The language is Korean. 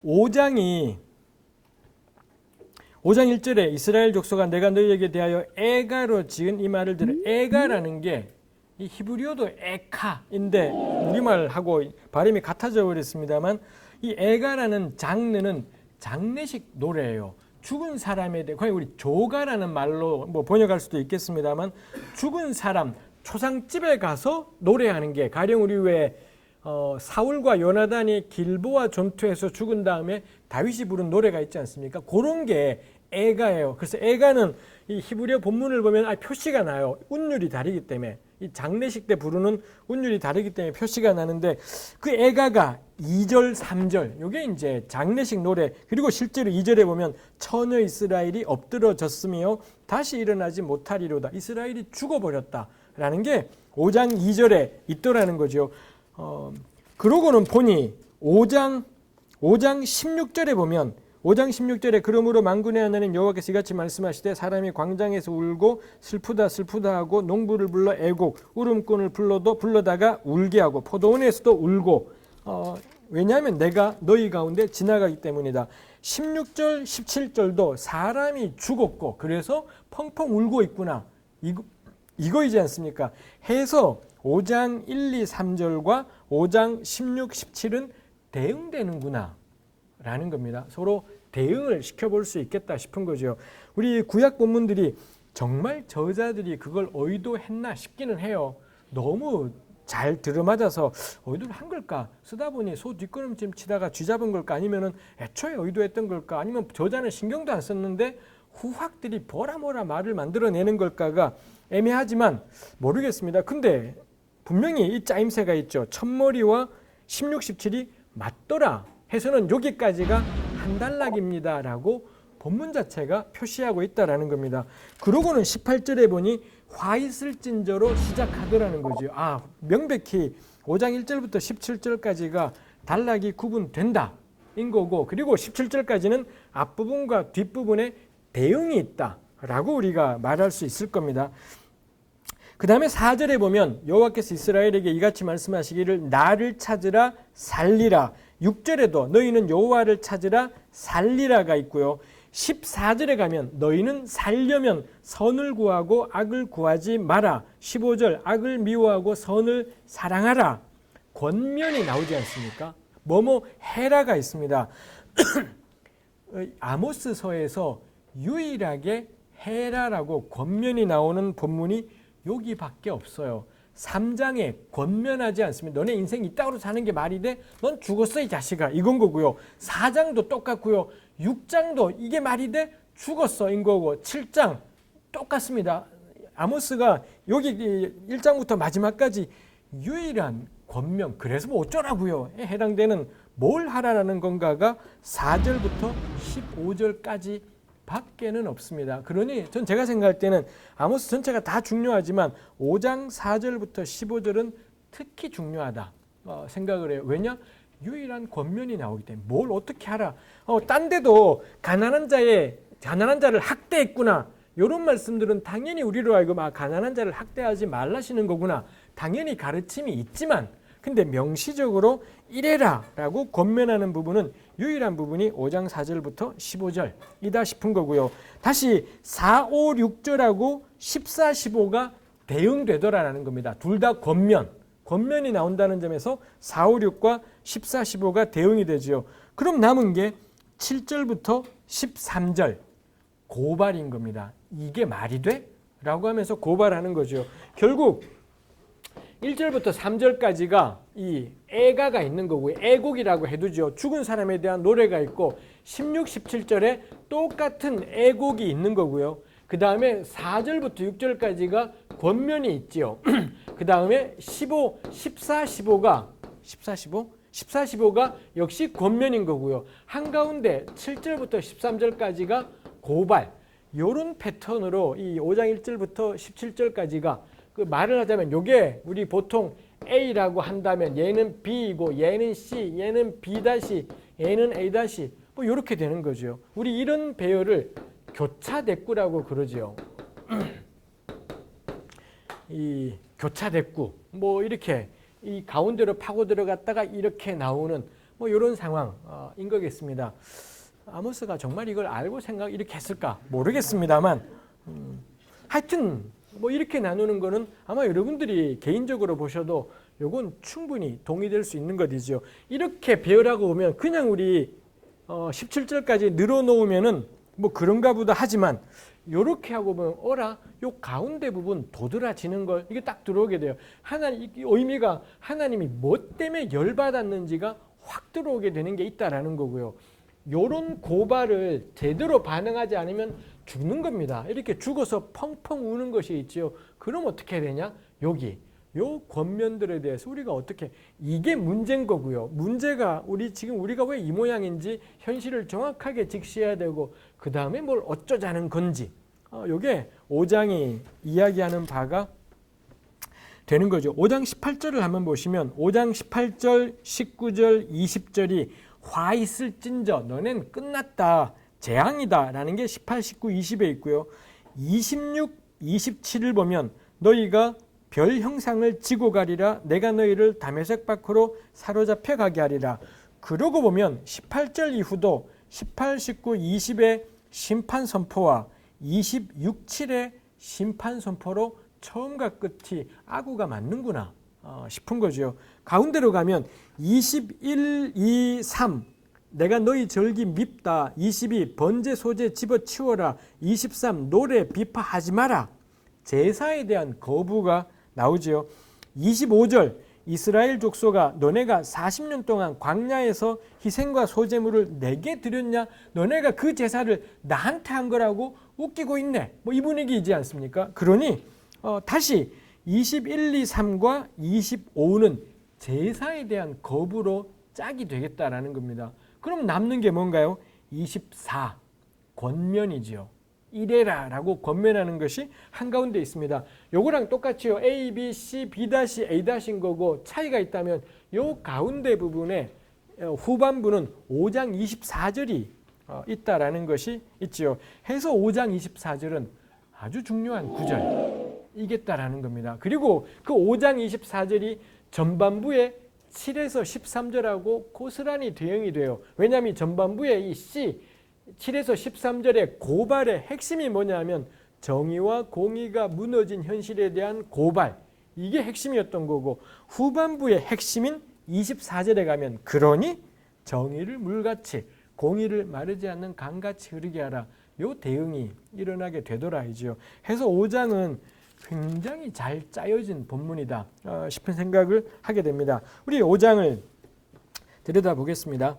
5장 1절에 이스라엘 족속아 내가 너희에게 대하여 에가로 지은 이 말을 들어. 에가라는 게 이 히브리어도 에카인데 우리말하고 발음이 같아져 버렸습니다만 이 에가라는 장르는 장례식 노래예요. 죽은 사람에 대해 거의 우리 조가라는 말로 뭐 번역할 수도 있겠습니다만 죽은 사람 초상집에 가서 노래하는 게 가령 우리 왜 사울과 요나단이 길보아 전투에서 죽은 다음에 다윗이 부른 노래가 있지 않습니까? 그런 게 에가예요. 그래서 에가는 이 히브리어 본문을 보면 표시가 나요. 운율이 다르기 때문에 이 장례식 때 부르는 운율이 다르기 때문에 표시가 나는데 그 에가가 2절, 3절 이게 이제 장례식 노래. 그리고 실제로 2절에 보면 처녀 이스라엘이 엎드러졌으며 다시 일어나지 못하리로다. 이스라엘이 죽어버렸다라는 게 5장 2절에 있더라는 거죠. 그러고는 보니 5장 16절에 보면 5장 16절에 그러므로 만군의 하나님 여호와께서 이같이 말씀하시되 사람이 광장에서 울고 슬프다 하고 농부를 불러 애곡 울음꾼을 불러다가 울게 하고 포도원에서도 울고 왜냐하면 내가 너희 가운데 지나가기 때문이다. 16절 17절도 사람이 죽었고 그래서 펑펑 울고 있구나 이거이지 않습니까? 해서 5장 1, 2, 3절과 5장 16, 17은 대응되는구나 라는 겁니다. 서로 대응을 시켜볼 수 있겠다 싶은 거죠. 우리 구약 본문들이 정말 저자들이 그걸 의도했나 싶기는 해요. 너무 잘 들어맞아서 의도를 한 걸까? 쓰다 보니 소 뒷걸음질 치다가 쥐 잡은 걸까? 아니면 애초에 의도했던 걸까? 아니면 저자는 신경도 안 썼는데 후학들이 보라모라 말을 만들어내는 걸까가 애매하지만 모르겠습니다. 근데 분명히 이 짜임새가 있죠. 첫머리와 16, 17이 맞더라 해서는 여기까지가 한 단락입니다 라고 본문 자체가 표시하고 있다라는 겁니다. 그러고는 18절에 보니 화 있을진저로 시작하더라는 거죠. 명백히 5장 1절부터 17절까지가 단락이 구분된다 인 거고, 그리고 17절까지는 앞부분과 뒷부분에 대응이 있다라고 우리가 말할 수 있을 겁니다. 그 다음에 4절에 보면 여호와께서 이스라엘에게 이같이 말씀하시기를 나를 찾으라 살리라. 6절에도 너희는 여호와를 찾으라 살리라가 있고요. 14절에 가면 너희는 살려면 선을 구하고 악을 구하지 마라. 15절 악을 미워하고 선을 사랑하라. 권면이 나오지 않습니까? 뭐뭐 해라가 있습니다. 아모스서에서 유일하게 해라라고 권면이 나오는 본문이 여기밖에 없어요. 3장에 권면하지 않습니다. 너네 인생 이따구로 사는 게 말이 돼? 넌 죽었어 이 자식아 이건 거고요. 4장도 똑같고요. 6장도 이게 말이 돼? 죽었어 인 거고 7장 똑같습니다. 아모스가 여기 1장부터 마지막까지 유일한 권면, 그래서 뭐 어쩌라고요 해당되는 뭘 하라는 건가가 4절부터 15절까지 밖에는 없습니다. 그러니 제가 생각할 때는 아모스 전체가 다 중요하지만 5장 4절부터 15절은 특히 중요하다 생각을 해요. 왜냐? 유일한 권면이 나오기 때문에 뭘 어떻게 하라. 딴 데도 가난한 자를 학대했구나. 이런 말씀들은 당연히 우리로 알고 가난한 자를 학대하지 말라시는 거구나. 당연히 가르침이 있지만 근데 명시적으로 이래라 라고 권면하는 부분은 유일한 부분이 5장 4절부터 15절이다 싶은 거고요. 다시 4, 5, 6절하고 14, 15가 대응되더라라는 겁니다. 둘 다 권면이 나온다는 점에서 4, 5, 6과 14, 15가 대응이 되죠. 그럼 남은 게 7절부터 13절 고발인 겁니다. 이게 말이 돼? 라고 하면서 고발하는 거죠. 결국 1절부터 3절까지가 이 애가가 있는 거고요. 애곡이라고 해두죠. 죽은 사람에 대한 노래가 있고 16, 17절에 똑같은 애곡이 있는 거고요. 그 다음에 4절부터 6절까지가 권면이 있지요. 그 다음에 15, 14, 15가 14, 15가 역시 권면인 거고요. 한가운데 7절부터 13절까지가 고발. 이런 패턴으로 이 5장 1절부터 17절까지가 그 말을 하자면 요게 우리 보통 A라고 한다면 얘는 B이고 얘는 C, 얘는 B 다시, 얘는 A 다시 뭐 이렇게 되는 거죠. 우리 이런 배열을 교차대꾸라고 그러죠. 이 교차대꾸 뭐 이렇게 이 가운데로 파고 들어갔다가 이렇게 나오는 뭐 이런 상황인 거겠습니다. 아모스가 정말 이걸 알고 이렇게 했을까 모르겠습니다만 하여튼 뭐 이렇게 나누는 거는 아마 여러분들이 개인적으로 보셔도 요건 충분히 동의될 수 있는 것이죠. 이렇게 배열하고 보면 그냥 우리 17절까지 늘어놓으면은 뭐 그런가 보다 하지만 요렇게 하고 보면 요 가운데 부분 도드라지는 걸 이게 딱 들어오게 돼요. 하나님 의미가 하나님이 뭐 때문에 열받았는지가 확 들어오게 되는 게 있다라는 거고요. 요런 고발을 제대로 반응하지 않으면 죽는 겁니다. 이렇게 죽어서 펑펑 우는 것이 있죠. 그럼 어떻게 해야 되냐? 요 권면들에 대해서 우리가 어떻게 이게 문제인 거고요. 문제가 지금 우리가 왜 이 모양인지 현실을 정확하게 직시해야 되고 그 다음에 뭘 어쩌자는 건지 요게 5장이 이야기하는 바가 되는 거죠. 5장 18절을 한번 보시면 5장 18절, 19절, 20절이 화 있을진저 너넨 끝났다. 재앙이다 라는 게 18, 19, 20에 있고요. 26, 27을 보면 너희가 별 형상을 지고 가리라. 내가 너희를 다메섹 밖으로 사로잡혀 가게 하리라. 그러고 보면 18절 이후도 18, 19, 20의 심판 선포와 26, 7의 심판 선포로 처음과 끝이 아구가 맞는구나 싶은 거죠. 가운데로 가면 21, 2, 3 내가 너희 절기 밉다. 22 번제 소제 집어치워라. 23 노래 비파하지 마라. 제사에 대한 거부가 나오지요. 25절 이스라엘 족속아 너네가 40년 동안 광야에서 희생과 소제물을 내게 드렸냐? 너네가 그 제사를 나한테 한 거라고 웃기고 있네. 뭐 이 분위기이지 않습니까? 그러니 다시 21, 2, 3과 25는 제사에 대한 거부로 짝이 되겠다라는 겁니다. 그럼 남는 게 뭔가요? 24 권면이지요. 이래라 라고 권면하는 것이 한가운데 있습니다. 요거랑 똑같이요. A, B, C, B-A-인 거고 차이가 있다면 요 가운데 부분에 후반부는 5장 24절이 있다라는 것이 있지요. 해서 5장 24절은 아주 중요한 구절이겠다라는 겁니다. 그리고 그 5장 24절이 전반부에 7에서 13절하고 고스란히 대응이 돼요. 왜냐하면 전반부에 이 C 7에서 13절의 고발의 핵심이 뭐냐면 정의와 공의가 무너진 현실에 대한 고발, 이게 핵심이었던 거고 후반부의 핵심인 24절에 가면 그러니 정의를 물같이 공의를 마르지 않는 강같이 흐르게 하라. 요 대응이 일어나게 되더라이지요. 해서 5장은 굉장히 잘 짜여진 본문이다 싶은 생각을 하게 됩니다. 우리 5장을 들여다보겠습니다.